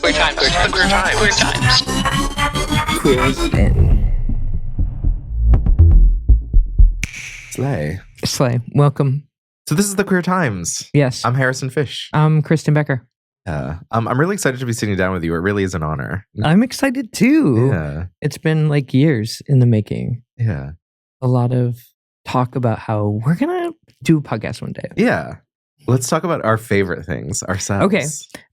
Queer times. Queer times. Queer times. Kristen. Slay. Welcome. So this is the Queer Times. Yes. I'm Harrison Fish. I'm Kristen Becker. I'm really excited to be sitting down with you. It really is an honor. I'm excited too. Yeah. It's been like years in the making. Yeah. A lot of talk about how we're going to do a podcast one day. Yeah. Let's talk about our favorite things, ourselves. Okay.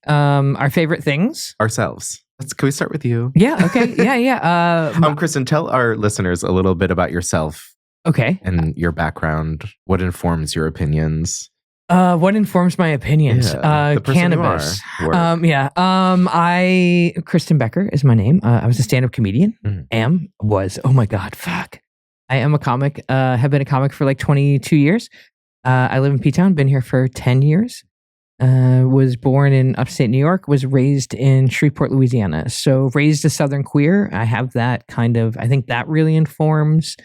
Our favorite things. Ourselves. Can we start with you? Yeah. Okay. Yeah. Kristen, tell our listeners a little bit about yourself. Okay. And your background. What informs your opinions? What informs my opinions? The person Cannabis. you are. Kristen Becker is my name. I was a stand-up comedian. Oh my God, fuck. I am a comic. Have been a comic for like 22 years. I live in P-Town, been here for 10 years. Was born in upstate New York, was raised in Shreveport, Louisiana. So raised a Southern queer. I have that kind of, I think that really informs.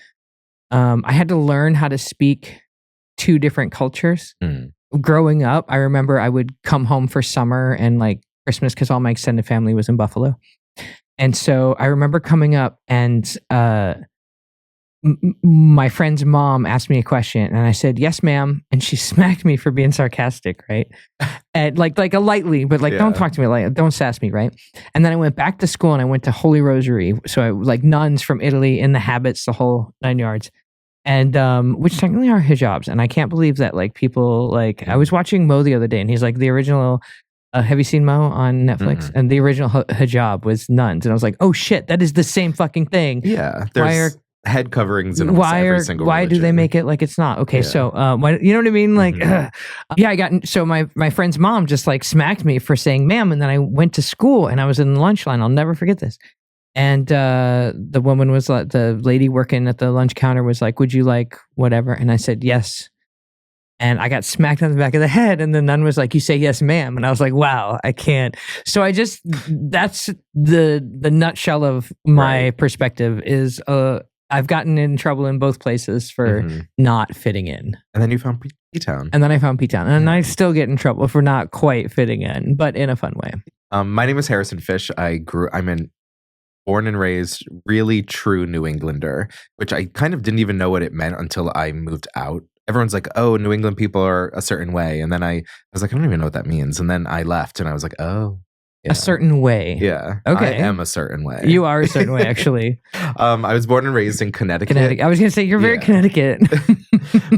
I had to learn how to speak two different cultures. Growing up, I remember I would come home for summer and like Christmas because all my extended family was in Buffalo. And so I remember coming up and my friend's mom asked me a question and I said, "Yes, ma'am." And she smacked me for being sarcastic, right? And like a lightly, but like, Don't talk to me like, don't sass me, right? And then I went back to school and I went to Holy Rosary. So I like nuns from Italy in the habits, the whole 9 yards. And which technically are hijabs. And I can't believe that like people like, I was watching Mo the other day and he's like the original, have you seen Mo on Netflix? And the original hijab was nuns. And I was like, oh shit, that is the same fucking thing. Yeah. There's head coverings in almost every single why religion. do they make it like it's not? Okay, so why, you know what I mean? Like, my friend's mom just like smacked me for saying ma'am. And then I went to school and I was in the lunch line. I'll never forget this. And the woman was like, the lady working at the lunch counter was like, "Would you like whatever?" And I said, "Yes." And I got smacked on the back of the head. And the nun was like, "You say yes, ma'am." And I was like, wow, I can't. So that's the nutshell of my perspective is I've gotten in trouble in both places for not fitting in. And then you found P-Town. And then I found P-Town. And I still get in trouble for not quite fitting in, but in a fun way. My name is Harrison Fish. I'm born and raised really true New Englander, which I kind of didn't even know what it meant until I moved out. Everyone's like, oh, New England people are a certain way. And then I was like, I don't even know what that means. And then I left and I was like, oh. Yeah. A certain way. Yeah. Okay. I am a certain way. You are a certain way, actually. I was born and raised in Connecticut. I was going to say, you're very Connecticut.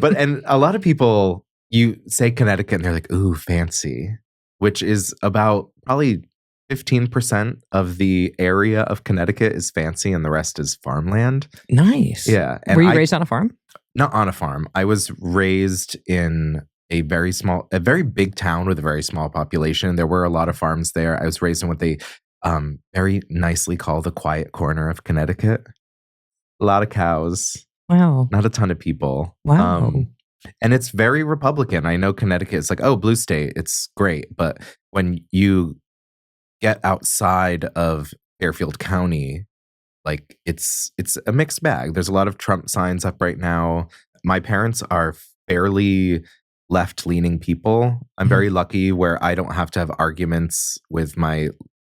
And a lot of people, you say Connecticut and they're like, ooh, fancy, which is about probably 15% of the area of Connecticut is fancy and the rest is farmland. Nice. Yeah. And were you raised on a farm? Not on a farm. I was raised in a very big town with a very small population. There were a lot of farms there. I was raised in what they very nicely call the quiet corner of Connecticut. A lot of cows. Wow. Not a ton of people. Wow. And it's very Republican. I know Connecticut is like, oh, blue state. It's great. But when you get outside of Fairfield County, like it's a mixed bag. There's a lot of Trump signs up right now. My parents are fairly left-leaning people. I'm very lucky where I don't have to have arguments with my,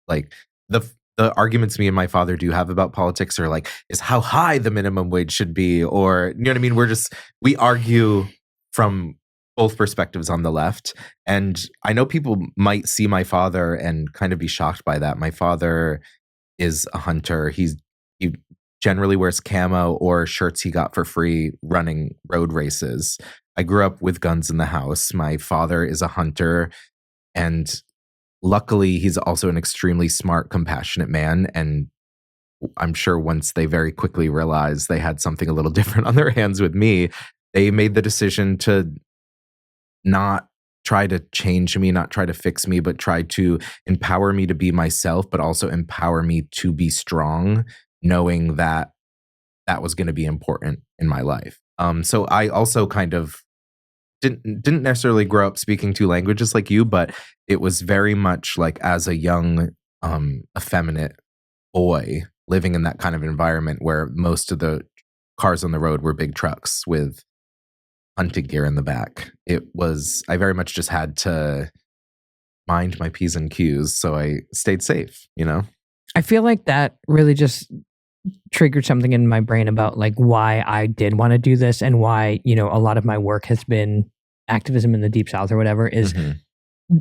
like, the arguments me and my father do have about politics are like, is how high the minimum wage should be, or, you know what I mean? We argue from both perspectives on the left. And I know people might see my father and kind of be shocked by that. My father is a hunter. He generally wears camo or shirts he got for free running road races. I grew up with guns in the house. My father is a hunter, and luckily he's also an extremely smart, compassionate man. And I'm sure once they very quickly realized they had something a little different on their hands with me, they made the decision to not try to change me, not try to fix me, but try to empower me to be myself, but also empower me to be strong, knowing that that was going to be important in my life. So I also kind of didn't necessarily grow up speaking two languages like you, but it was very much like as a young, effeminate boy living in that kind of environment where most of the cars on the road were big trucks with hunting gear in the back. I very much just had to mind my P's and Q's, so I stayed safe, you know? I feel like that really just triggered something in my brain about like why I did want to do this and why, you know, a lot of my work has been activism in the Deep South or whatever is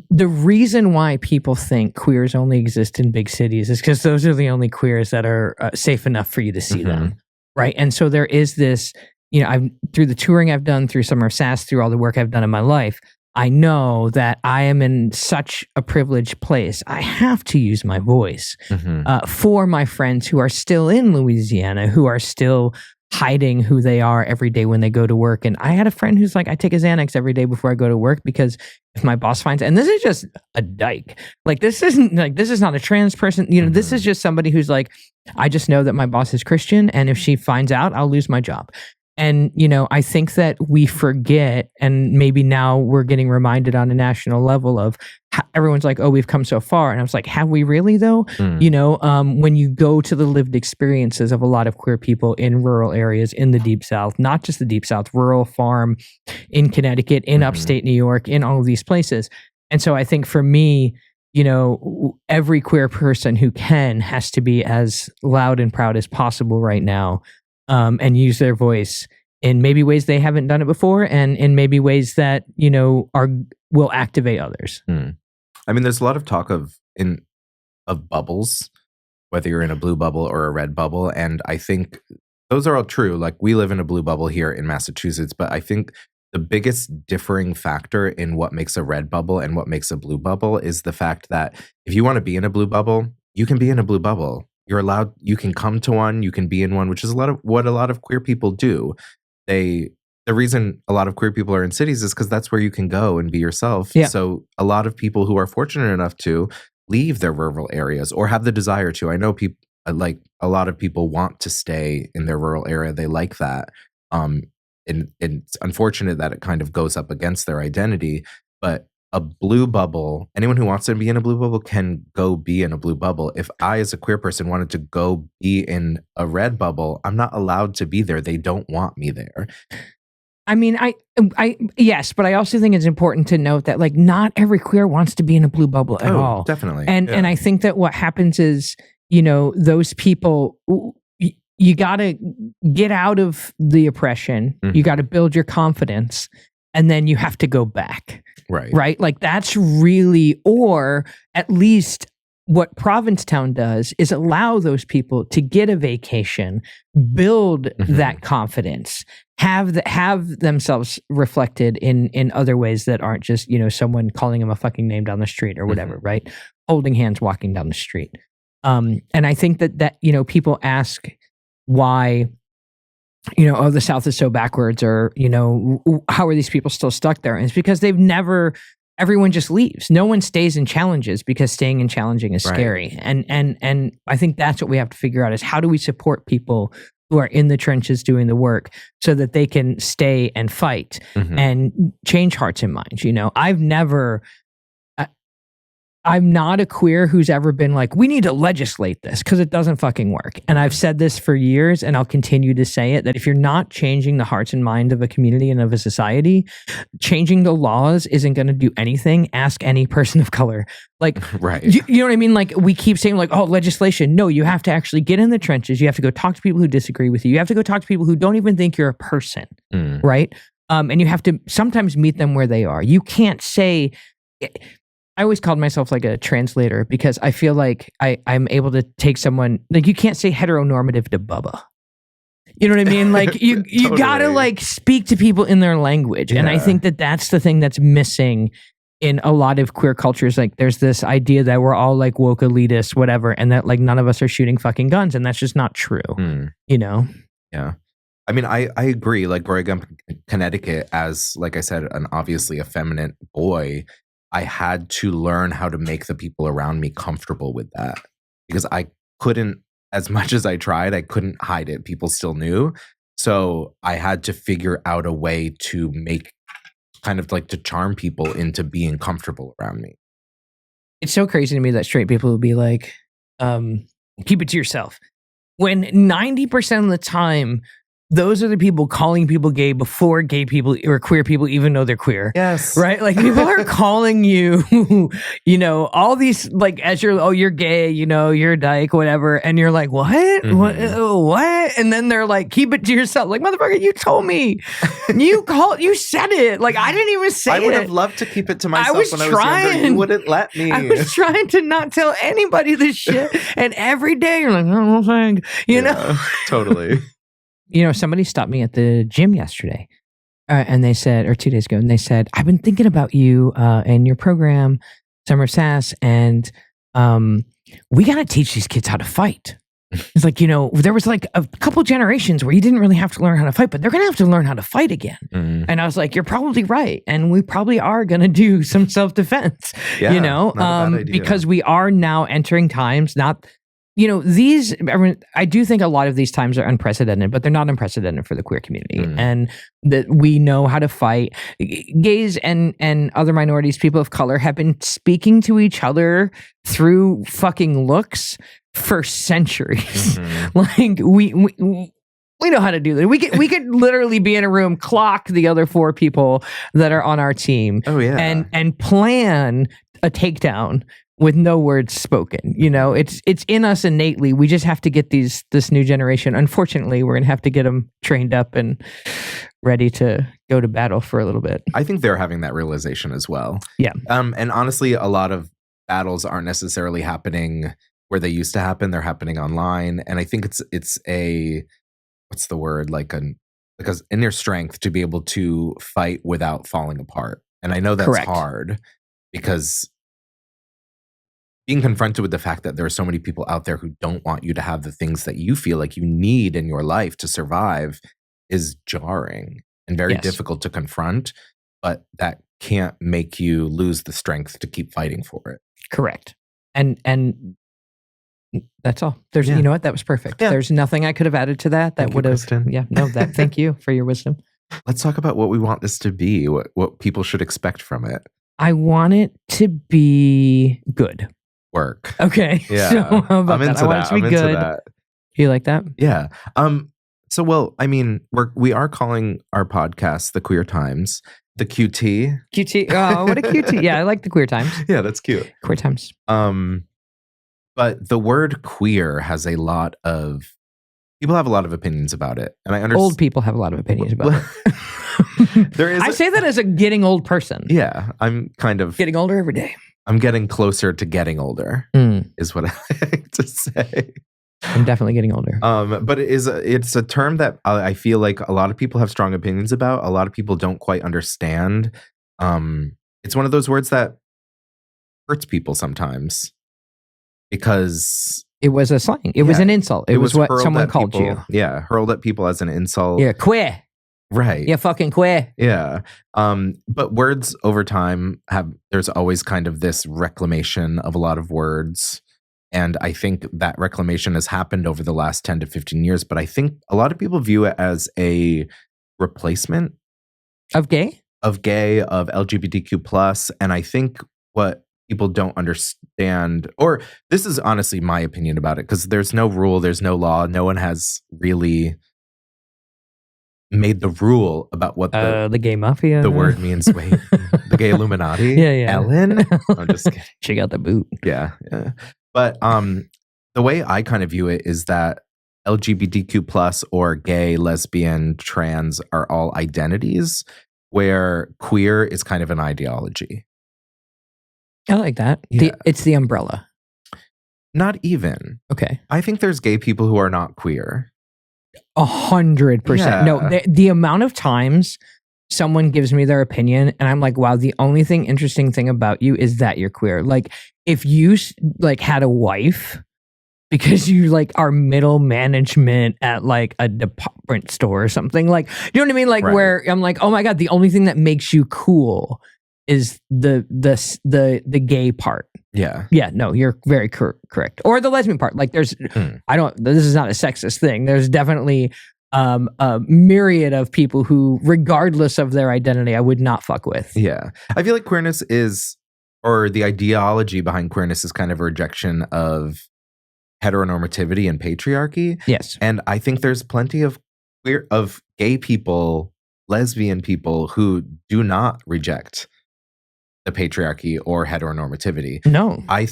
the reason why people think queers only exist in big cities is because those are the only queers that are safe enough for you to see them. Right. And so there is this, you know, through the touring I've done, through Summer of Sass, through all the work I've done in my life, I know that I am in such a privileged place. I have to use my voice for my friends who are still in Louisiana, who are still hiding who they are every day when they go to work. And I had a friend who's like, I take a Xanax every day before I go to work because if my boss finds, and this is just a dyke, like this is not a trans person, you know, this is just somebody who's like, I just know that my boss is Christian, and if she finds out, I'll lose my job. And, you know, I think that we forget, and maybe now we're getting reminded on a national level of how everyone's like, oh, we've come so far. And I was like, have we really though? You know, when you go to the lived experiences of a lot of queer people in rural areas in the Deep South, not just the Deep South, rural farm in Connecticut, in upstate New York, in all of these places. And so I think for me, you know, every queer person who has to be as loud and proud as possible right now. And use their voice in maybe ways they haven't done it before, and in maybe ways that, you know, will activate others. I mean, there's a lot of talk of bubbles, whether you're in a blue bubble or a red bubble, and I think those are all true. Like, we live in a blue bubble here in Massachusetts, but I think the biggest differing factor in what makes a red bubble and what makes a blue bubble is the fact that if you want to be in a blue bubble, you can be in a blue bubble. You're allowed, you can come to one, you can be in one, which is what a lot of queer people do. The reason a lot of queer people are in cities is because that's where you can go and be yourself. Yeah. So a lot of people who are fortunate enough to leave their rural areas or have the desire to, I know people, like a lot of people want to stay in their rural area. They like that. And it's unfortunate that it kind of goes up against their identity, but a blue bubble, anyone who wants to be in a blue bubble can go be in a blue bubble. If I, as a queer person, wanted to go be in a red bubble, I'm not allowed to be there. They don't want me there. I mean, yes, but I also think it's important to note that like not every queer wants to be in a blue bubble at all. Definitely. And I think that what happens is, you know, those people, you got to get out of the oppression. You got to build your confidence, and then you have to go back. Right. Like that's really, or at least what Provincetown does is allow those people to get a vacation, build that confidence, have themselves reflected in other ways that aren't just, you know, someone calling them a fucking name down the street or whatever, right? Holding hands, walking down the street. And I think that, you know, people ask why, you know, oh, the South is so backwards, or, you know, how are these people still stuck there? And it's because everyone just leaves. No one stays in challenges because staying in challenging is scary. And I think that's what we have to figure out is how do we support people who are in the trenches doing the work so that they can stay and fight and change hearts and minds. You know, I'm not a queer who's ever been like, we need to legislate this, because it doesn't fucking work. And I've said this for years, and I'll continue to say it, that if you're not changing the hearts and mind of a community and of a society, changing the laws isn't going to do anything. Ask any person of color. Like, you know what I mean? Like, we keep saying like, oh, legislation. No, you have to actually get in the trenches. You have to go talk to people who disagree with you. You have to go talk to people who don't even think you're a person, right? And you have to sometimes meet them where they are. You can't say... I always called myself like a translator because I feel like I'm able to take someone, like you can't say heteronormative to Bubba. You know what I mean? Like you Totally. gotta like speak to people in their language. And I think that that's the thing that's missing in a lot of queer cultures. Like there's this idea that we're all like woke elitists, whatever, and that like none of us are shooting fucking guns. And that's just not true, you know? Yeah. I mean, I agree. Like growing up in Connecticut as, like I said, an obviously effeminate boy, I had to learn how to make the people around me comfortable with that, because I couldn't, as much as I tried, I couldn't hide it. People still knew. So I had to figure out a way to make kind of like to charm people into being comfortable around me. It's so crazy to me that straight people will be like, keep it to yourself. When 90% of the time, those are the people calling people gay before gay people or queer people even know they're queer. Yes. Right? Like people are calling you, all these like as you're gay, you're a dyke, whatever. And you're like, what? What? And then they're like, keep it to yourself. Like, motherfucker, you told me. You said it. Like, I didn't even say it. I would have loved to keep it to myself when I was younger. You wouldn't let me. I was trying to not tell anybody this shit. And every day you're like, oh, thank you know? Totally. Somebody stopped me at the gym yesterday and they said, or 2 days ago, and they said, I've been thinking about you and your program, Summer of Sass, and we got to teach these kids how to fight. It's like, there was like a couple generations where you didn't really have to learn how to fight, but they're going to have to learn how to fight again. And I was like, you're probably right. And we probably are going to do some self-defense, not a bad idea. because we are now entering times, I do think a lot of these times are unprecedented, but they're not unprecedented for the queer community. And that we know how to fight. Gays and other minorities, people of color, have been speaking to each other through fucking looks for centuries. Like we know how to do that. We could literally be in a room, clock the other 4 people that are on our team. Oh yeah. And plan a takedown with no words spoken. It's in us innately. We just have to get this new generation. Unfortunately, we're going to have to get them trained up and ready to go to battle for a little bit. I think they're having that realization as well. Yeah. And honestly, a lot of battles aren't necessarily happening where they used to happen. They're happening online. And I think it's a, what's the word? Because in their strength to be able to fight without falling apart. And I know that's Correct. hard because being confronted with the fact that there are so many people out there who don't want you to have the things that you feel like you need in your life to survive is jarring and very difficult to confront, but that can't make you lose the strength to keep fighting for it. Correct. And that's all. You know what? That was perfect. Yeah. There's nothing I could have added to that would have. Thank you for your wisdom. Let's talk about what we want this to be, what people should expect from it. I want it to be good. Work. Okay. Yeah. So how about I'm into that? I want it to be good. That. You like that? Yeah. We are calling our podcast The Queer Times. The QT. QT. Oh, what a QT. Yeah, I like the Queer Times. Yeah, that's cute. Queer Times. But the word queer has people have a lot of opinions about it. And I understand. Old people have a lot of opinions about it. I say that as a getting old person. Yeah. I'm kind of getting older every day. I'm getting closer to getting older is what I like to say. I'm definitely getting older. But it's a term that I feel like a lot of people have strong opinions about. A lot of people don't quite understand. It's one of those words that hurts people sometimes because it was a slang. It was an insult. It was what someone called people, you. Yeah, hurled at people as an insult. Yeah, queer. Right. Yeah, fucking queer. Yeah. But words over time there's always kind of this reclamation of a lot of words. And I think that reclamation has happened over the last 10 to 15 years. But I think a lot of people view it as a replacement of gay, of LGBTQ+. And I think what people don't understand, or this is honestly my opinion about it, because there's no rule, there's no law. No one has really made the rule about what the gay mafia, the word means. Wait, the gay Illuminati. Yeah. Ellen. I'm just kidding. She got the boot. Yeah. But the way I kind of view it is that LGBTQ+ or gay, lesbian, trans are all identities, where queer is kind of an ideology. I like that. Yeah. It's the umbrella. Not even. Okay. I think there's gay people who are not queer. 100%. Yeah. No, the amount of times someone gives me their opinion and I'm like, wow, the only interesting thing about you is that you're queer. Like if you had a wife because you are middle management at a department store or something, you know what I mean? Right. Where I'm like, oh my God, the only thing that makes you cool is the gay part. Yeah. Yeah, no, you're very correct. Or the lesbian part. This is not a sexist thing. There's definitely a myriad of people who, regardless of their identity, I would not fuck with. Yeah. I feel like queerness or the ideology behind queerness is kind of a rejection of heteronormativity and patriarchy. Yes. And I think there's plenty of of gay people, lesbian people who do not reject the patriarchy or heteronormativity. No. I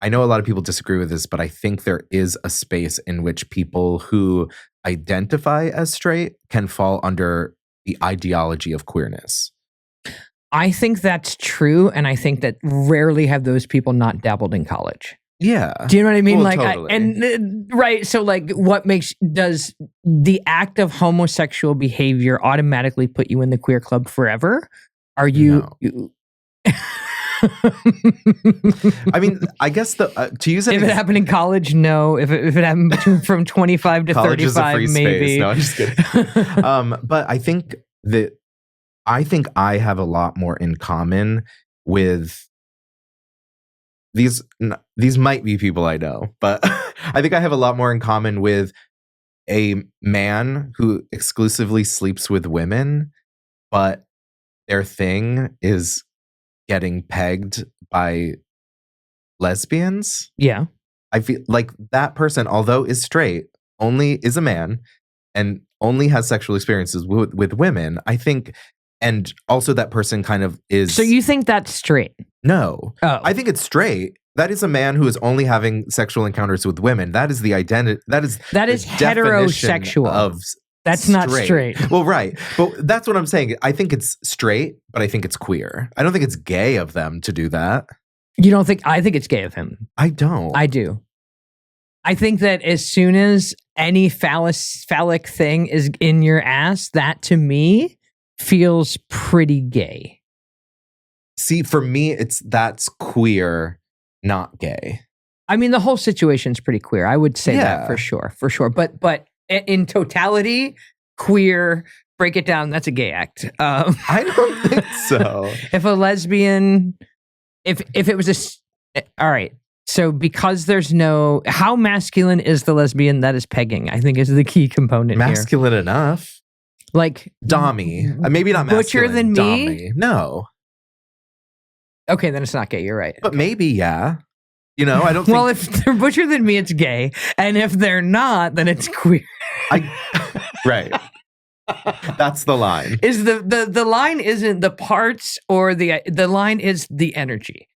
know a lot of people disagree with this, but I think there is a space in which people who identify as straight can fall under the ideology of queerness. I think that's true, and I think that rarely have those people not dabbled in college. Yeah. Do you know what I mean? Well, Like, totally. right. So, like, does the act of homosexual behavior automatically put you in the queer club forever? Are you? No. I mean, I guess to use if it happened in college, no. If it happened from 25 to college 35, is a free maybe. Space. No, I'm just kidding. But I think I have a lot more in common with these might be people I know, but I think I have a lot more in common with a man who exclusively sleeps with women, but their thing is getting pegged by lesbians. Yeah. I feel like that person, although is straight, only is a man and only has sexual experiences with women, I think. And also that person kind of is... So you think that's straight? No. Oh. I think it's straight. That is a man who is only having sexual encounters with women. That is the identity. That is heterosexual. Of that's straight. Not straight. Well, right. But that's what I'm saying. I think it's straight, but I think it's queer. I don't think it's gay of them to do that. You don't think... I think it's gay of him. I don't. I do. I think that as soon as any phallic thing is in your ass, that to me feels pretty gay. See, for me, that's queer, not gay. I mean, the whole situation's pretty queer. I would say that for sure. But in totality, queer, break it down, that's a gay act. I don't think so. If a lesbian, if it was all right. So because there's no, how masculine is the lesbian that is pegging? I think is the key component masculine here. Enough. Like dommy. Maybe not butcher masculine. Than dommy. me? No. Okay, then it's not gay. You're right. But maybe, yeah. You know, I don't think... Well, if they're butcher than me, it's gay. And if they're not, then it's queer. Right. That's the line. Is the line isn't the parts or the line is the energy.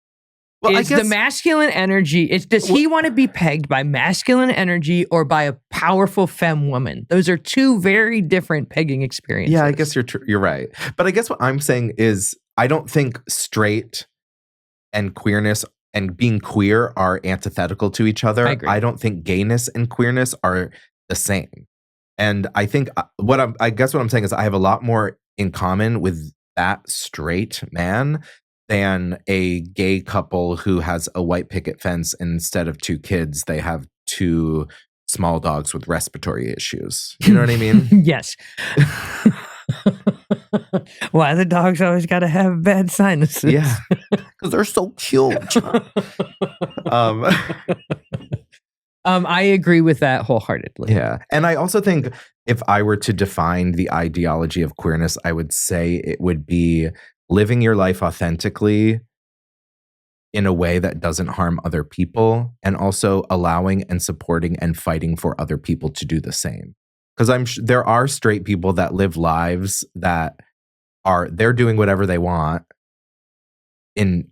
Well, is the masculine energy, does he want to be pegged by masculine energy or by a powerful femme woman? Those are two very different pegging experiences. Yeah, I guess you're right. But I guess what I'm saying is I don't think straight and queerness and being queer are antithetical to each other. I agree. I don't think gayness and queerness are the same. And I think I guess what I'm saying is I have a lot more in common with that straight man than a gay couple who has a white picket fence and instead of 2 kids, they have 2 small dogs with respiratory issues. You know what I mean? Yes. Why the dogs always got to have bad sinuses? Yeah, because they're so cute. I agree with that wholeheartedly. Yeah, and I also think if I were to define the ideology of queerness, I would say it would be living your life authentically in a way that doesn't harm other people, and also allowing and supporting and fighting for other people to do the same. Because there are straight people that live lives that they're doing whatever they want and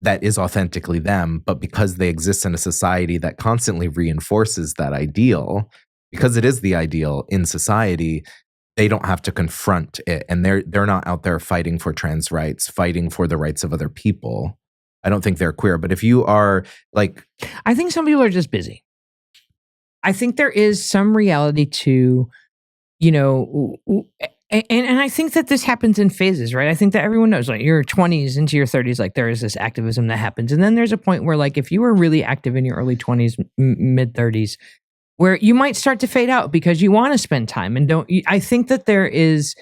that is authentically them, but because they exist in a society that constantly reinforces that ideal, because it is the ideal in society, they don't have to confront it, and they're not out there fighting for trans rights, fighting for the rights of other people. I don't think they're queer, but if you are like... I think some people are just busy. I think there is some reality to, you know, and I think that this happens in phases, right? I think that everyone knows, like, your 20s into your 30s, like, there is this activism that happens. And then there's a point where, like, if you were really active in your early 20s, mid 30s, where you might start to fade out because you want to spend time and don't. I think that there is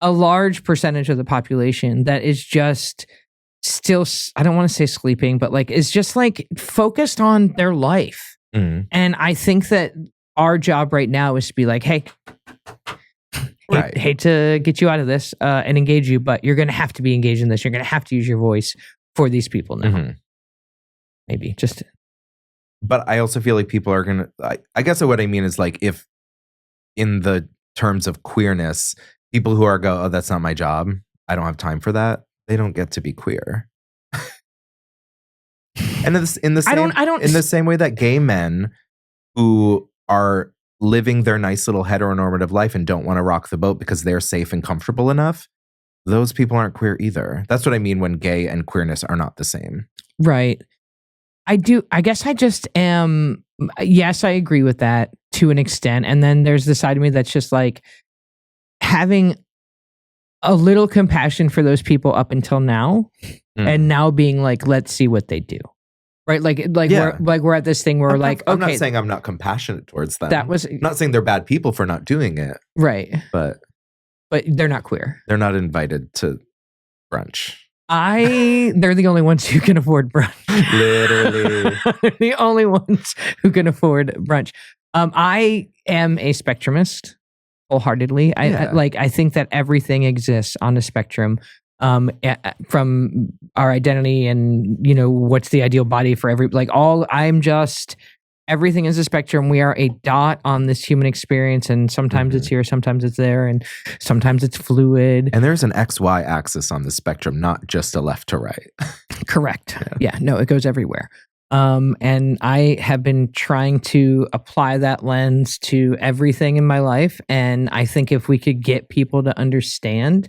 a large percentage of the population that is just still, I don't want to say sleeping, but like, is just like focused on their life. Mm. And I think that our job right now is to be like, hey, right. hate to get you out of this and engage you, but you're going to have to be engaged in this. You're going to have to use your voice for these people now. Mm-hmm. Maybe just but I also feel like people are gonna. I guess what I mean is like if in the terms of queerness, people who are oh, that's not my job. I don't have time for that. They don't get to be queer. And in the same way that gay men who are living their nice little heteronormative life and don't want to rock the boat because they're safe and comfortable enough, those people aren't queer either. That's what I mean when gay and queerness are not the same. Right. I guess I just am. Yes, I agree with that to an extent. And then there's the side of me that's just like having a little compassion for those people up until now, and now being like, let's see what they do. Right, we're at this thing where I'm not saying I'm not compassionate towards them. I'm not saying they're bad people for not doing it. Right, but they're not queer. They're not invited to brunch. They're the only ones who can afford brunch. Literally, the only ones who can afford brunch. I am a spectrumist wholeheartedly. I think that everything exists on a spectrum. From our identity and what's the ideal body for everything is a spectrum. We are a dot on this human experience, and sometimes it's here, sometimes it's there, and sometimes it's fluid. And there's an XY axis on the spectrum, not just a left to right. Correct. Yeah, no, it goes everywhere. And I have been trying to apply that lens to everything in my life, and I think if we could get people to understand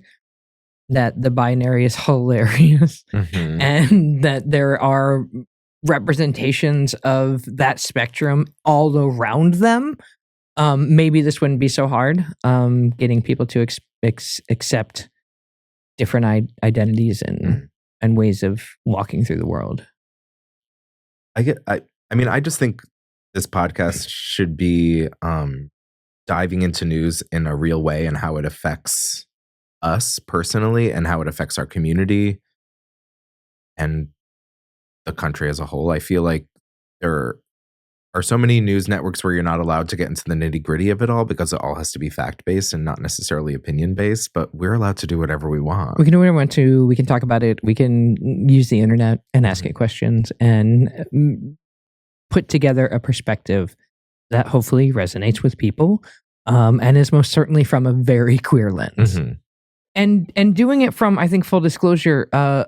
that the binary is hilarious and that there are representations of that spectrum all around them, maybe this wouldn't be so hard. Getting people to accept different identities and ways of walking through the world. I mean, I just think this podcast should be diving into news in a real way and how it affects us personally and how it affects our community and the country as a whole. I feel like there are so many news networks where you're not allowed to get into the nitty-gritty of it all because it all has to be fact-based and not necessarily opinion-based, but we're allowed to do whatever we want. We can do whatever we want to. We can talk about it. We can use the internet and ask it questions and put together a perspective that hopefully resonates with people and is most certainly from a very queer lens. And doing it from, I think, full disclosure, a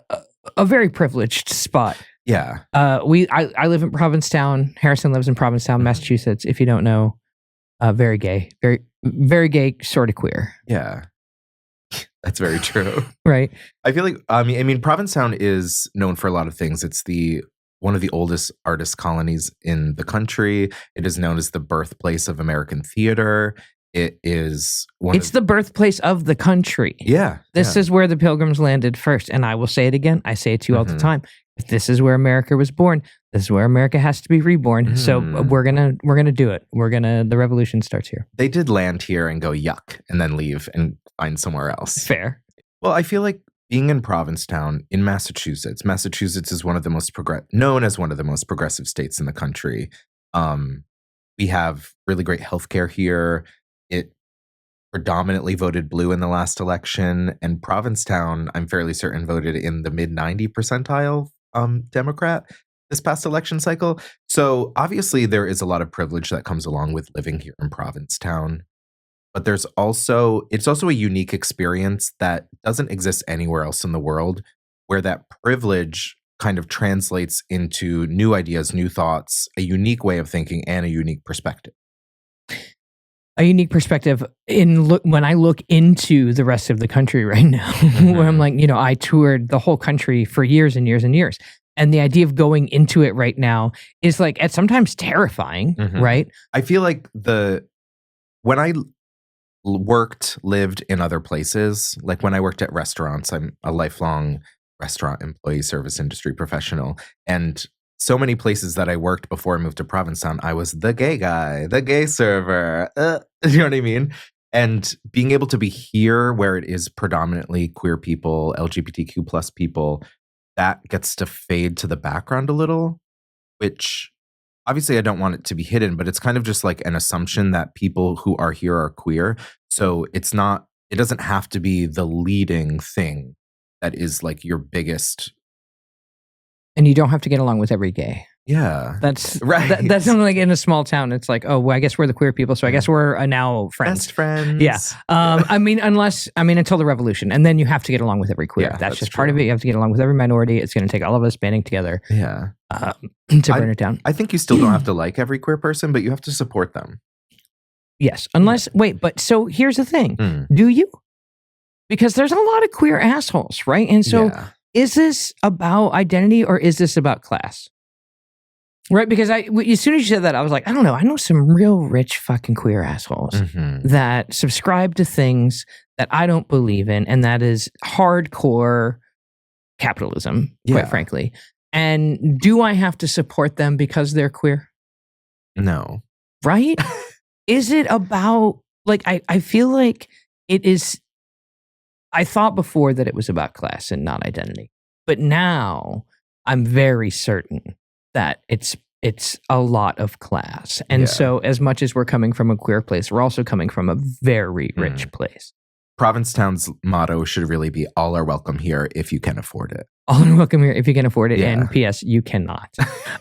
very privileged spot. Yeah. I live in Provincetown. Harrison lives in Provincetown, Massachusetts. If you don't know, very gay, very, very gay, sort of queer. Yeah. That's very true. Right. I feel like, I mean, Provincetown is known for a lot of things. It's one of the oldest artist colonies in the country. It is known as the birthplace of American theater. It is the birthplace of the country. Yeah. This is where the Pilgrims landed first. And I will say it again. I say it to you all the time. If this is where America was born, this is where America has to be reborn. So we're gonna do it. The revolution starts here. They did land here and go yuck and then leave and find somewhere else. Fair. Well, I feel like being in Provincetown in Massachusetts is one of the most known as one of the most progressive states in the country. We have really great healthcare here. It predominantly voted blue in the last election, and Provincetown, I'm fairly certain, voted in the mid-90 percentile Democrat this past election cycle. So obviously there is a lot of privilege that comes along with living here in Provincetown. But it's also a unique experience that doesn't exist anywhere else in the world, where that privilege kind of translates into new ideas, new thoughts, a unique way of thinking, and a unique perspective. A unique perspective when I look into the rest of the country right now, where I'm like, I toured the whole country for years and years and years. And the idea of going into it right now is like, it's sometimes terrifying, right? I feel like when I lived in other places, like when I worked at restaurants, I'm a lifelong restaurant employee, service industry professional. And so many places that I worked before I moved to Provincetown, I was the gay guy, the gay server. You know what I mean? And being able to be here where it is predominantly queer people, LGBTQ plus people, that gets to fade to the background a little, which obviously I don't want it to be hidden, but it's kind of just like an assumption that people who are here are queer. So it doesn't have to be the leading thing that is like your biggest. And you don't have to get along with every gay. Yeah. That's right. that's something like in a small town. It's like, oh, well, I guess we're the queer people, so I guess we're now friends. Best friends. Yeah. I mean, until the revolution, and then you have to get along with every queer. Yeah, that's just true. part of it. You have to get along with every minority. It's going to take all of us banding together. Yeah. To burn it down. I think you still don't have to like every queer person, but you have to support them. Yes. Unless wait, but so here's the thing. Mm. Do you? Because there's a lot of queer assholes, right? And so Yeah. is this about identity or is this about class? Right? Because as soon as you said that, I was like, I don't know. I know some real rich fucking queer assholes that subscribe to things that I don't believe in, and that is hardcore capitalism, quite frankly. And do I have to support them because they're queer? No. Right? Is it about, like, I feel like it is. I thought before that it was about class and not identity, but now I'm very certain that it's a lot of class. And so as much as we're coming from a queer place, we're also coming from a very rich place. Provincetown's motto should really be all are welcome here if you can afford it. All are welcome here if you can afford it. Yeah. And P.S. you cannot.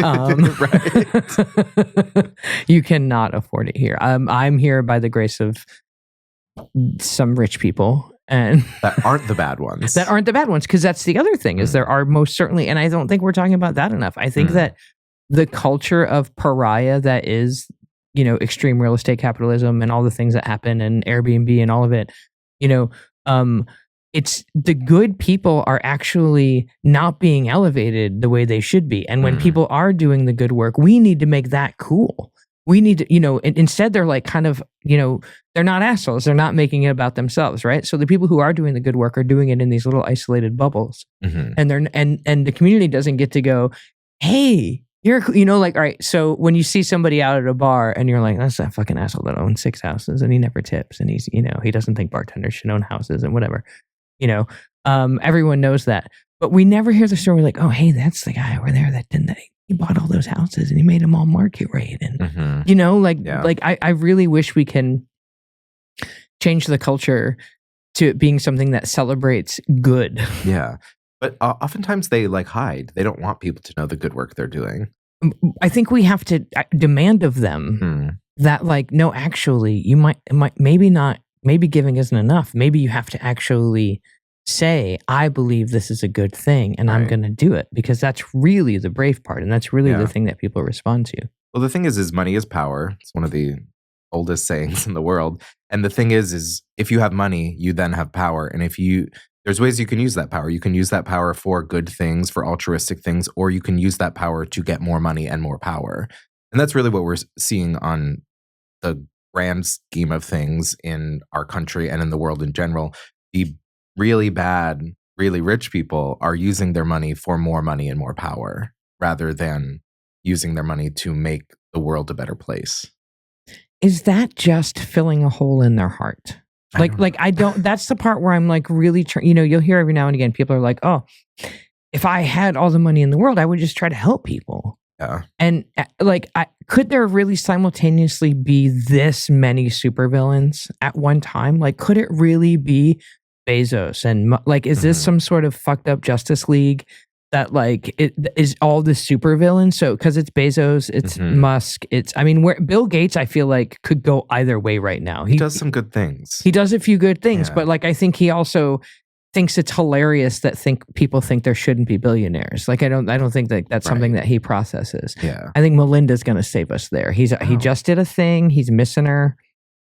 Right. You cannot afford it here. I'm here by the grace of some rich people. And that aren't the bad ones. That aren't the bad ones, because that's the other thing is there are most certainly, and I don't think we're talking about that enough. I think that the culture of pariah that is, extreme real estate capitalism and all the things that happen and Airbnb and all of it, it's the good people are actually not being elevated the way they should be. And when people are doing the good work, we need to make that cool. We need to, instead they're like kind of, they're not assholes. They're not making it about themselves, right? So the people who are doing the good work are doing it in these little isolated bubbles. And they're and the community doesn't get to go, hey, you're, all right. So when you see somebody out at a bar and you're like, that's that fucking asshole that owns 6 houses and he never tips and he's, he doesn't think bartenders should own houses and whatever, everyone knows that. But we never hear the story like, oh, hey, that's the guy over there that didn't they? He bought all those houses and he made them all market rate. And, I really wish we can change the culture to it being something that celebrates good. Yeah. But oftentimes they hide. They don't want people to know the good work they're doing. I think we have to demand of them that no, actually you might maybe not, maybe giving isn't enough. Maybe you have to actually say, I believe this is a good thing and I'm going to do it, because that's really the brave part. And that's really the thing that people respond to. Well, the thing is money is power. It's one of the oldest sayings in the world. And the thing is if you have money, you then have power. And there's ways you can use that power. You can use that power for good things, for altruistic things, or you can use that power to get more money and more power. And that's really what we're seeing on the grand scheme of things in our country and in the world in general. The really bad, really rich people are using their money for more money and more power rather than using their money to make the world a better place. Is that just filling a hole in their heart? I don't, that's the part where I'm really you'll hear every now and again, people are like, oh, if I had all the money in the world, I would just try to help people. Yeah. And could there really simultaneously be this many supervillains at one time? Could it really be Bezos and is this some sort of fucked up Justice League that it is all the supervillains? So because it's Bezos, it's Musk, where Bill Gates, I feel could go either way right now. He does some good things. He does a few good things, but I think he also thinks it's hilarious that people think there shouldn't be billionaires. I don't think that's something that he processes. Yeah. I think Melinda's going to save us there. He just did a thing. He's missing her.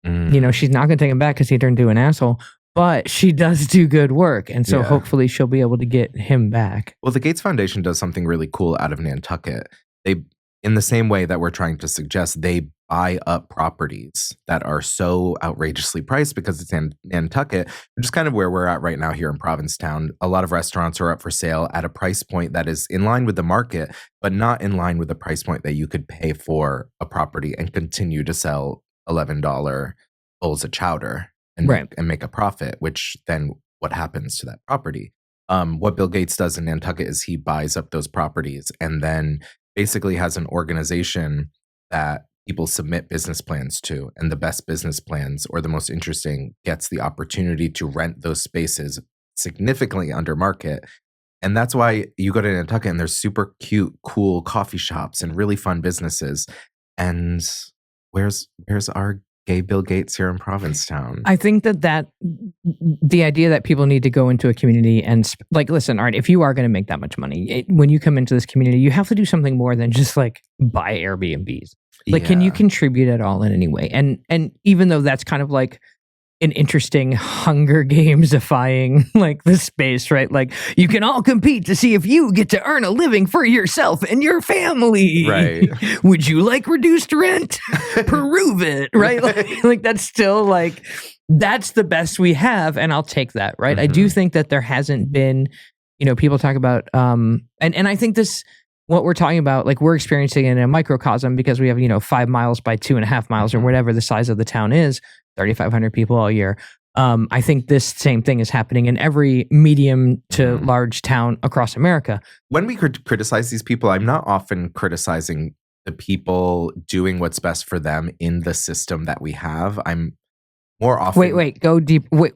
She's not going to take him back because he turned into an asshole. But she does do good work, and so hopefully she'll be able to get him back. Well, the Gates Foundation does something really cool out of Nantucket. They, in the same way that we're trying to suggest, they buy up properties that are so outrageously priced because it's in Nantucket, which is kind of where we're at right now here in Provincetown. A lot of restaurants are up for sale at a price point that is in line with the market, but not in line with the price point that you could pay for a property and continue to sell $11 bowls of chowder. And make a profit, which then what happens to that property? What Bill Gates does in Nantucket is he buys up those properties and then basically has an organization that people submit business plans to. And the best business plans or the most interesting gets the opportunity to rent those spaces significantly under market And that's why you go to Nantucket and there's super cute, cool coffee shops and really fun businesses. And where's our gay Bill Gates here in Provincetown? I think that the idea that people need to go into a community and like, listen, all right, if you are going to make that much money, when you come into this community, you have to do something more than just like buy Airbnbs. Like, can you contribute at all in any way? And even though that's kind of like an interesting Hunger Games-ifying like the space, right? Like you can all compete to see if you get to earn a living for yourself and your family. Right. Would you like reduced rent? Prove it, right? Like that's still like, that's the best we have, and I'll take that, right? I do think that there hasn't been, people talk about, and I think this, what we're talking about, like we're experiencing it in a microcosm because we have, 5 miles by 2.5 miles or whatever the size of the town is, 3,500 people all year. I think this same thing is happening in every medium to large town across America. When we criticize these people, I'm not often criticizing the people doing what's best for them in the system that we have. I'm more often... Wait, go deep. Wait,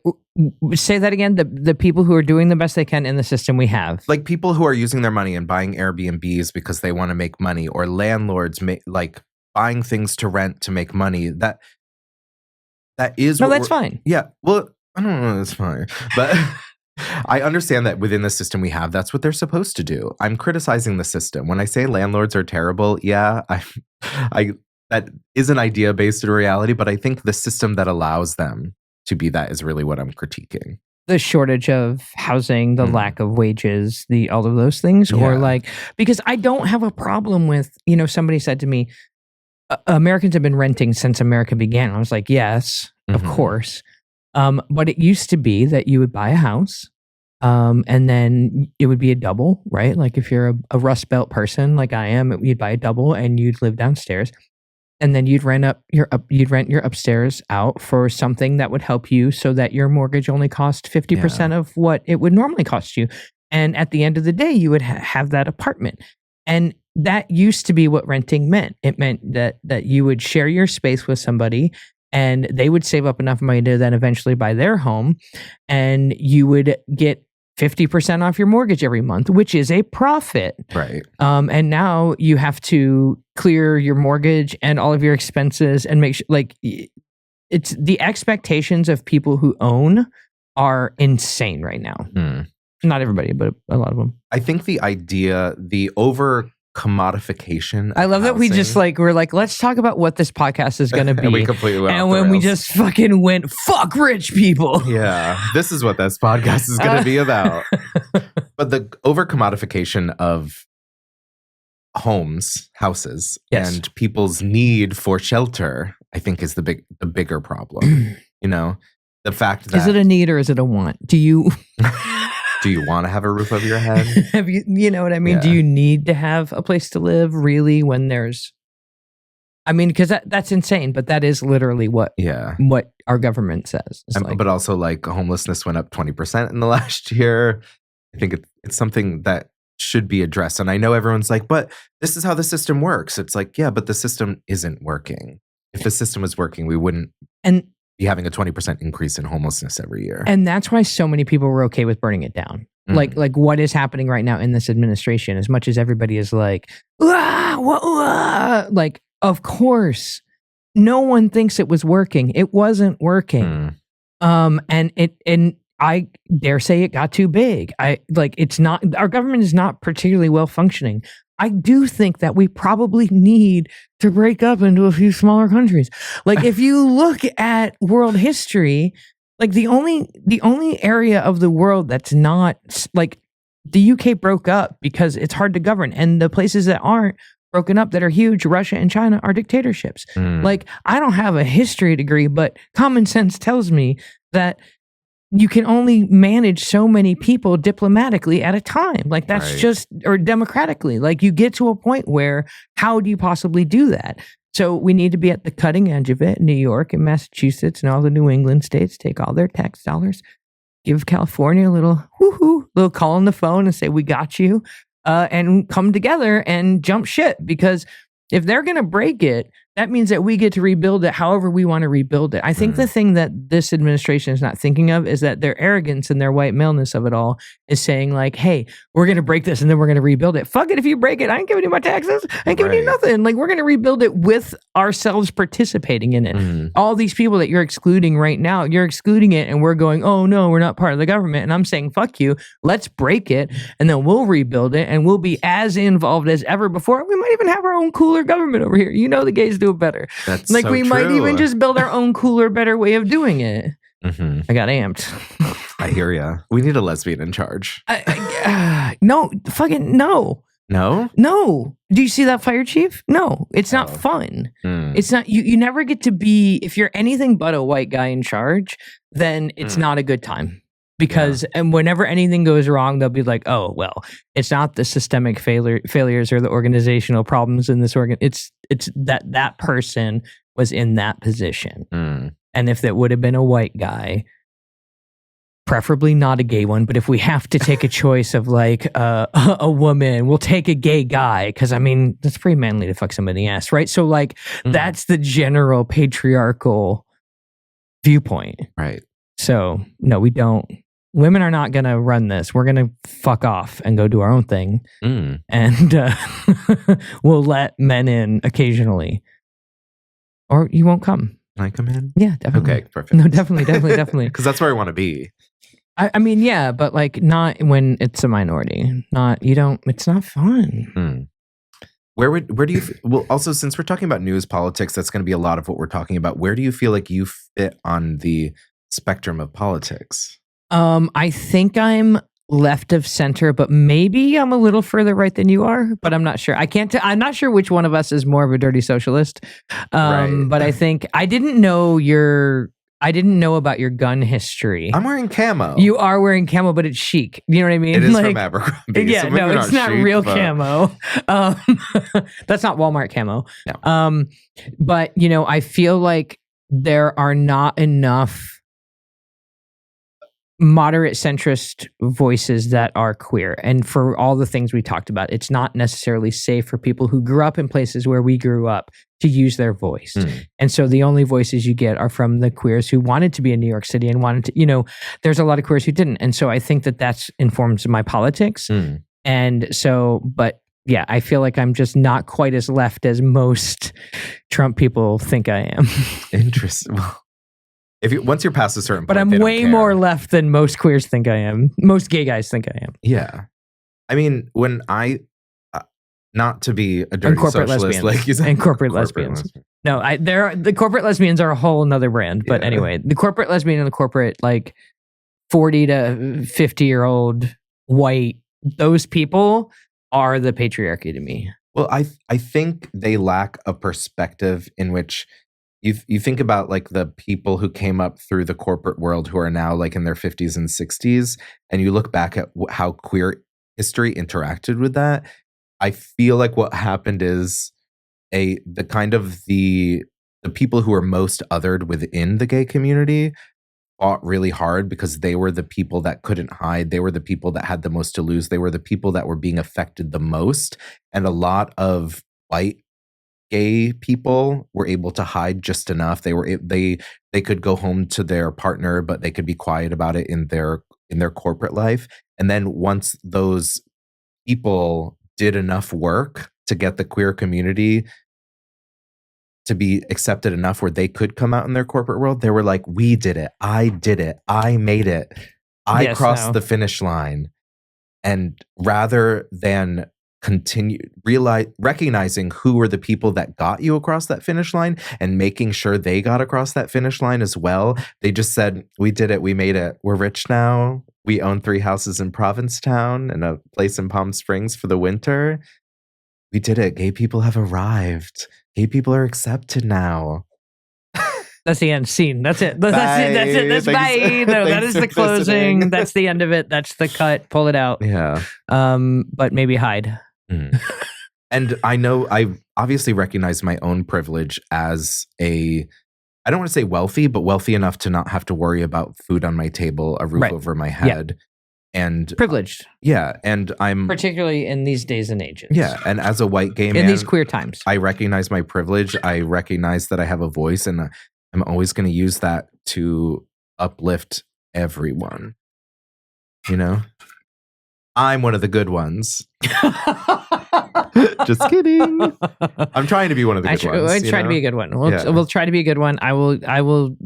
say that again. The people who are doing the best they can in the system we have. Like people who are using their money and buying Airbnbs because they want to make money, or landlords like buying things to rent to make money. That is... No, that's fine. Yeah. Well, I don't know. That's fine. But I understand that within the system we have, that's what they're supposed to do. I'm criticizing the system. When I say landlords are terrible, yeah, I that is an idea based in reality, but I think the system that allows them to be that is really what I'm critiquing. The shortage of housing, the lack of wages, all of those things, or like, because I don't have a problem with, somebody said to me, Americans have been renting since America began. I was like, yes, of course. But it used to be that you would buy a house, and then it would be a double, right? Like if you're a Rust Belt person like I am, you'd buy a double and you'd live downstairs. And then you'd rent your upstairs out for something that would help you so that your mortgage only cost 50% of what it would normally cost you. And at the end of the day, you would have that apartment. And that used to be what renting meant. It meant that you would share your space with somebody and they would save up enough money to then eventually buy their home, and you would get 50% off your mortgage every month, which is a profit. Right. And now you have to clear your mortgage and all of your expenses and make sure, like, it's the expectations of people who own are insane right now. Not everybody, but a lot of them. I think the idea, the over commodification. I love that we just we're like, let's talk about what this podcast is going to be. And we completely went and when we just fucking went, fuck rich people. Yeah, this is what this podcast is going to be about. But the over commodification of houses, and people's need for shelter, I think is the bigger problem. The fact that, is it a need or is it a want? Do you want to have a roof over your head? Have you know what I mean? Yeah. Do you need to have a place to live really when there's, because that's insane, but that is literally what our government says. But also like homelessness went up 20% in the last year. I think it's something that should be addressed. And I know everyone's like, but this is how the system works. It's like, yeah, but the system isn't working. If the system was working, we wouldn't be having a 20% increase in homelessness every year. And that's why so many people were okay with burning it down. Like what is happening right now in this administration, as much as everybody is like, like, of course, no one thinks it was working. It wasn't working. And I dare say it got too big. It's not, our government is not particularly well functioning. I do think that we probably need to break up into a few smaller countries. Like if you look at world history, like the only area of the world that's not, like, the UK broke up because it's hard to govern, and the places that aren't broken up that are huge, Russia and China, are dictatorships. Like, I don't have a history degree, but common sense tells me that you can only manage so many people diplomatically at a time. Like that's or democratically, like you get to a point where how do you possibly do that? So we need to be at the cutting edge of it. New York and Massachusetts and all the New England states take all their tax dollars, give California a little little call on the phone and say, we got you, and come together and jump shit. Because if they're going to break it, that means that we get to rebuild it however we want to rebuild it. I think the thing that this administration is not thinking of is that their arrogance and their white maleness of it all is saying like, hey, we're going to break this and then we're going to rebuild it. Fuck it if you break it. I ain't giving you my taxes. I ain't giving you nothing. Like, we're going to rebuild it with ourselves participating in it. All these people that you're excluding right now, you're excluding it and we're going, oh no, we're not part of the government. And I'm saying, fuck you. Let's break it and then we'll rebuild it and we'll be as involved as ever before. We might even have our own cooler government over here. You know, the gays do it better. That's like so we might true. even just build our own cooler, better way of doing it. I got amped. I hear ya. We need a lesbian in charge. No, fucking no. No? No. Do you see that fire chief? No, it's not fun. It's not, you never get to be, if you're anything but a white guy in charge, then it's not a good time. Because and whenever anything goes wrong, they'll be like, "Oh, well, it's not the systemic failures or the organizational problems in this organ. It's that person was in that position, and if it would have been a white guy, preferably not a gay one, but if we have to take a choice of like a woman, we'll take a gay guy because I mean that's pretty manly to fuck somebody in the ass, right? So like that's the general patriarchal viewpoint, right? So no, we don't. Women are not going to run this. We're going to fuck off and go do our own thing. And we'll let men in occasionally. Or you won't come. Can I come in? Yeah, definitely. Okay, perfect. No, definitely. Because that's where I want to be. I mean, yeah, but like not when it's a minority. It's not fun. Where do you, well, also since we're talking about news politics, that's going to be a lot of what we're talking about. Where do you feel like you fit on the spectrum of politics? I think I'm left of center, but maybe I'm a little further right than you are, but I'm not sure. I'm not sure which one of us is more of a dirty socialist. But I think I didn't know about your gun history. I'm wearing camo. You are wearing camo, but it's chic. You know what I mean? It is from Abercrombie. Yeah, so no, it's not chic, real but... camo. That's not Walmart camo. No. But you know, I feel like there are not enough moderate centrist voices that are queer. And for all the things we talked about, it's not necessarily safe for people who grew up in places where we grew up to use their voice. And so the only voices you get are from the queers who wanted to be in New York City and wanted to, you know, there's a lot of queers who didn't. And so I think that informs my politics. And so, but yeah, I feel like I'm just not quite as left as most Trump people think I am. Interesting. Well, once you're past a certain point, but I'm way more left than most queers think I am. Most gay guys think I am. Yeah. I mean, when not to be a dirty socialist, lesbians, like you said, and corporate lesbians. No, the corporate lesbians are a whole nother brand. But anyway, the corporate lesbian and the corporate like 40 to 50-year-old white, those people are the patriarchy to me. Well, I think they lack a perspective in which you think about like the people who came up through the corporate world who are now like in their 50s and 60s, and you look back at how queer history interacted with that. I feel like what happened is the people who are most othered within the gay community fought really hard because they were the people that couldn't hide. They were the people that had the most to lose. They were the people that were being affected the most. And a lot of white gay people were able to hide just enough. They could go home to their partner, but they could be quiet about it in their corporate life. And then once those people did enough work to get the queer community to be accepted enough where they could come out in their corporate world, they were like, we did it. I did it. I made it. I crossed the finish line. And rather than recognizing who were the people that got you across that finish line and making sure they got across that finish line as well, they just said, we did it. We made it. We're rich now. We own 3 houses in Provincetown and a place in Palm Springs for the winter. We did it. Gay people have arrived. Gay people are accepted now. That's the end scene. That's it. That's it. That's bye. No, that is the closing. That's the end of it. That's the cut. Pull it out. Yeah. But maybe hide. And I know I obviously recognize my own privilege as I don't want to say wealthy, but wealthy enough to not have to worry about food on my table, a roof over my head. and Privileged, and I'm particularly in these days and ages. Yeah, and as a white gay man, in these queer times, I recognize my privilege. I recognize that I have a voice, and I'm always going to use that to uplift everyone. You know, I'm one of the good ones. Just kidding. I'm trying to be one of the good ones. I try to be a good one. We'll try to be a good one. I will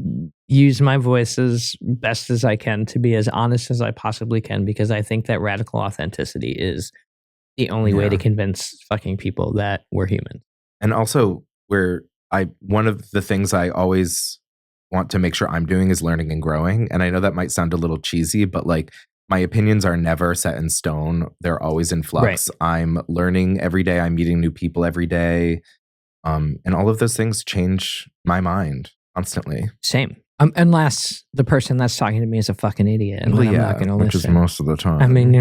use my voice as best as I can to be as honest as I possibly can, because I think that radical authenticity is the only way to convince fucking people that we're human. And also, one of the things I always want to make sure I'm doing is learning and growing. And I know that might sound a little cheesy, but like, my opinions are never set in stone. They're always in flux. Right. I'm learning every day. I'm meeting new people every day. And all of those things change my mind constantly. Same. Unless the person that's talking to me is a fucking idiot. And I'm not going to listen. Which is most of the time. I mean,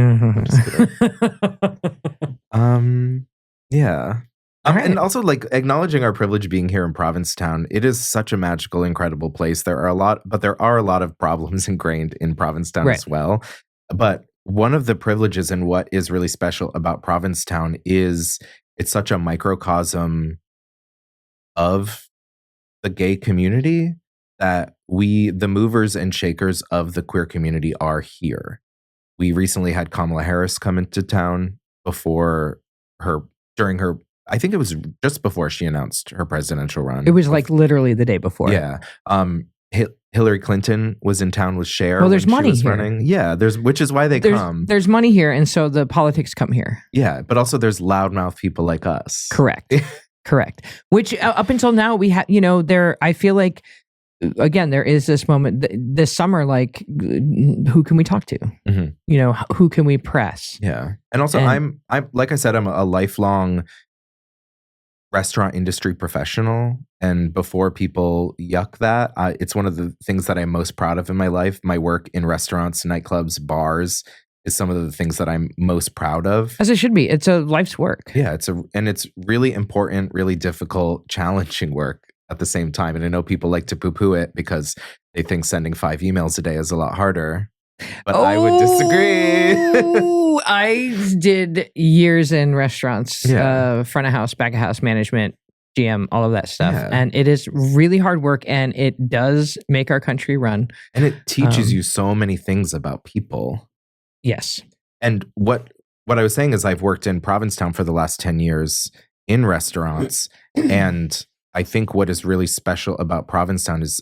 yeah. Right. And also, like, acknowledging our privilege being here in Provincetown, it is such a magical, incredible place. There are a lot of problems ingrained in Provincetown as well. But one of the privileges and what is really special about Provincetown is it's such a microcosm of the gay community that the movers and shakers of the queer community are here. We recently had Kamala Harris come into town during her, I think it was just before she announced her presidential run. It was like literally the day before. Yeah. Hillary Clinton was in town with Cher. Well, there's money here. Running. Yeah, which is why come. There's money here, and so the politics come here. Yeah, but also there's loudmouth people like us. Correct. Correct. Which up until now we have, I feel like, again, there is this moment this summer, like, who can we talk to? Mm-hmm. Who can we press? Yeah. And also I'm like I said, I'm a lifelong restaurant industry professional, and before people yuck that, it's one of the things that I'm most proud of in my life. My work in restaurants, nightclubs, bars is some of the things that I'm most proud of. As it should be. It's a life's work. Yeah, it's really important, really difficult, challenging work at the same time. And I know people like to poo-poo it because they think sending 5 emails a day is a lot harder. But I would disagree. I did years in restaurants, front of house, back of house management, GM, all of that stuff. Yeah. And it is really hard work, and it does make our country run. And it teaches you so many things about people. Yes. And what I was saying is I've worked in Provincetown for the last 10 years in restaurants. And I think what is really special about Provincetown is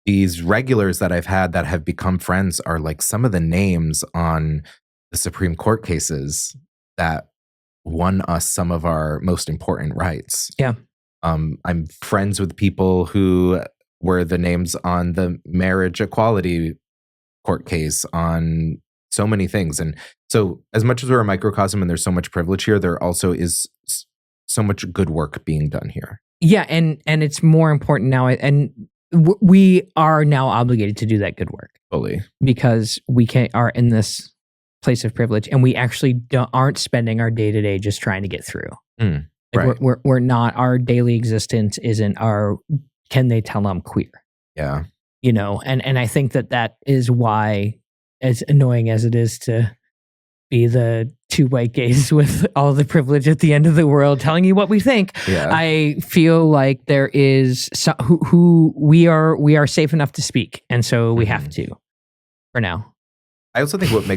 these regulars that I've had that have become friends are like some of the names on the Supreme Court cases that won us some of our most important rights. Yeah. I'm friends with people who were the names on the marriage equality court case, on so many things. And so as much as we're a microcosm and there's so much privilege here, there also is so much good work being done here. Yeah. And it's more important now. And we are now obligated to do that good work. Fully. Because we are in this place of privilege, and we actually aren't spending our day-to-day just trying to get through. Right. We're not, our daily existence isn't can they tell I'm queer? Yeah. And I think that is why, as annoying as it is to be the 2 white gays with all the privilege at the end of the world telling you what we think, I feel like there is who we are safe enough to speak, and so we have to for now. I also think what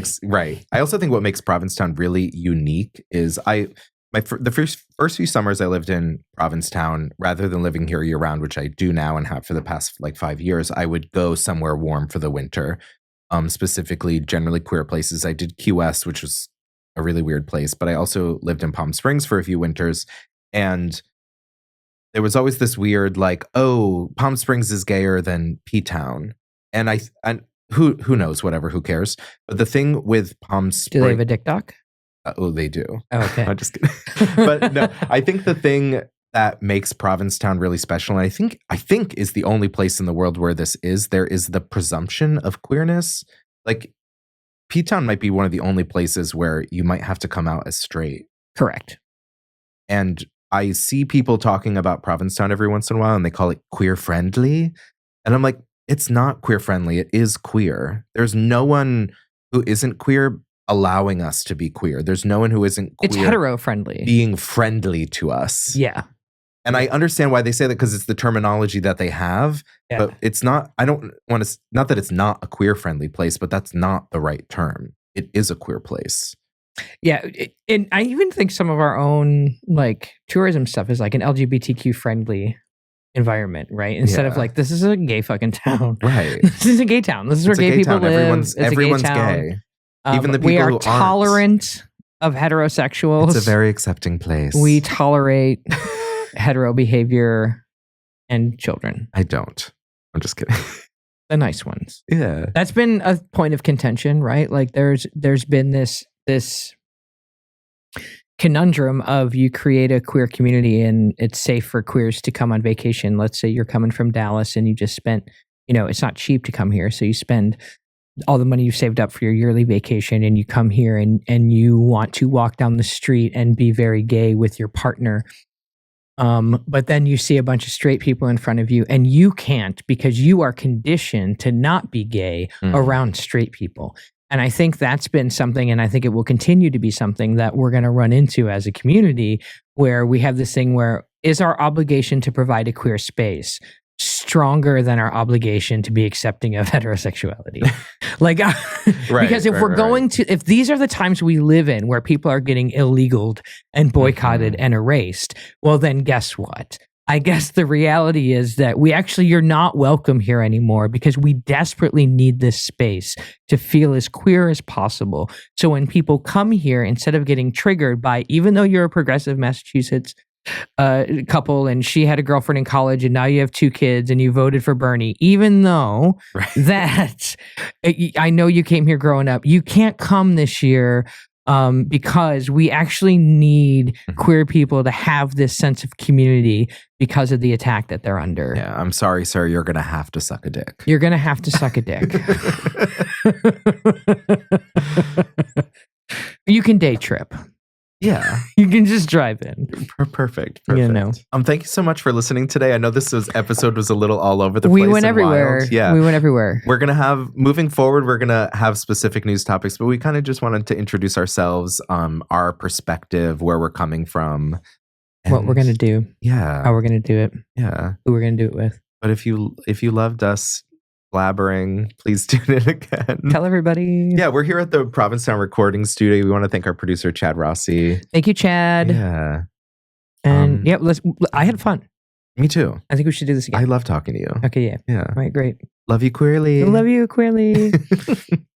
makes Provincetown really unique is the first few summers I lived in Provincetown, rather than living here year round, which I do now and have for the past like 5 years, I would go somewhere warm for the winter. Specifically, generally queer places. I did Key West, which was a really weird place, but I also lived in Palm Springs for a few winters, and there was always this weird like, oh, Palm Springs is gayer than P-Town, and who knows, whatever, who cares? But the thing with Palm Springs, do they have a dick doc? Oh, they do. Oh, okay, I'm just kidding. But no, I think the thing that makes Provincetown really special, and I think is the only place in the world where there is the presumption of queerness. Like, P-Town might be one of the only places where you might have to come out as straight. Correct. And I see people talking about Provincetown every once in a while, and they call it queer friendly. And I'm like, it's not queer friendly. It is queer. There's no one who isn't queer allowing us to be queer. There's no one who isn't queer It's hetero-friendly. being friendly to us. Yeah. And I understand why they say that, because it's the terminology that they have. Yeah. But it's not, I don't want to, not that it's not a queer friendly place, but that's not the right term. It is a queer place. Yeah. And I even think some of our own like tourism stuff is like an LGBTQ friendly environment, right? Instead of like, this is a gay fucking town. Right. This is a gay town. This is where It's a gay gay people town. live. Everyone's gay. Even the people we are who aren't. tolerant of heterosexuals. It's a very accepting place. We tolerate hetero behavior and children. I don't. I'm just kidding. The nice ones. Yeah. That's been a point of contention, right? Like there's been this conundrum of you create a queer community and it's safe for queers to come on vacation. Let's say you're coming from Dallas and you just spent, it's not cheap to come here. So you spend all the money you've saved up for your yearly vacation and you come here and you want to walk down the street and be very gay with your partner. But then you see a bunch of straight people in front of you and you can't because you are conditioned to not be gay around straight people. And I think that's been something, and I think it will continue to be something that we're going to run into as a community, where we have this thing where is our obligation to provide a queer space stronger than our obligation to be accepting of heterosexuality? Like, because if we're going to, if these are the times we live in where people are getting illegaled and boycotted and erased, well, then guess what? I guess the reality is that you're not welcome here anymore because we desperately need this space to feel as queer as possible. So when people come here, instead of getting triggered by, even though you're a progressive Massachusetts couple and she had a girlfriend in college and now you have 2 kids and you voted for Bernie, even though that I know you came here growing up, you can't come this year because we actually need queer people to have this sense of community because of the attack that they're under. Yeah, I'm sorry, sir. You're going to have to suck a dick. You're going to have to suck a dick. You can day trip. Yeah. You can just drive in. Perfect. Thank you so much for listening today. I know episode was a little all over the place. We went everywhere. Wild. Yeah. We went everywhere. We're going to have, moving forward, we're going to have specific news topics, but we kind of just wanted to introduce ourselves, our perspective, where we're coming from. What we're going to do. Yeah. How we're going to do it. Yeah. Who we're going to do it with. But if you loved us blabbering, please tune in again. Tell everybody. Yeah, we're here at the Provincetown recording studio. We want to thank our producer, Chad Rossi. Thank you, Chad. Yeah. And I had fun. Me too. I think we should do this again. I love talking to you. Okay, yeah. Yeah. All right, great. Love you queerly. Love you queerly.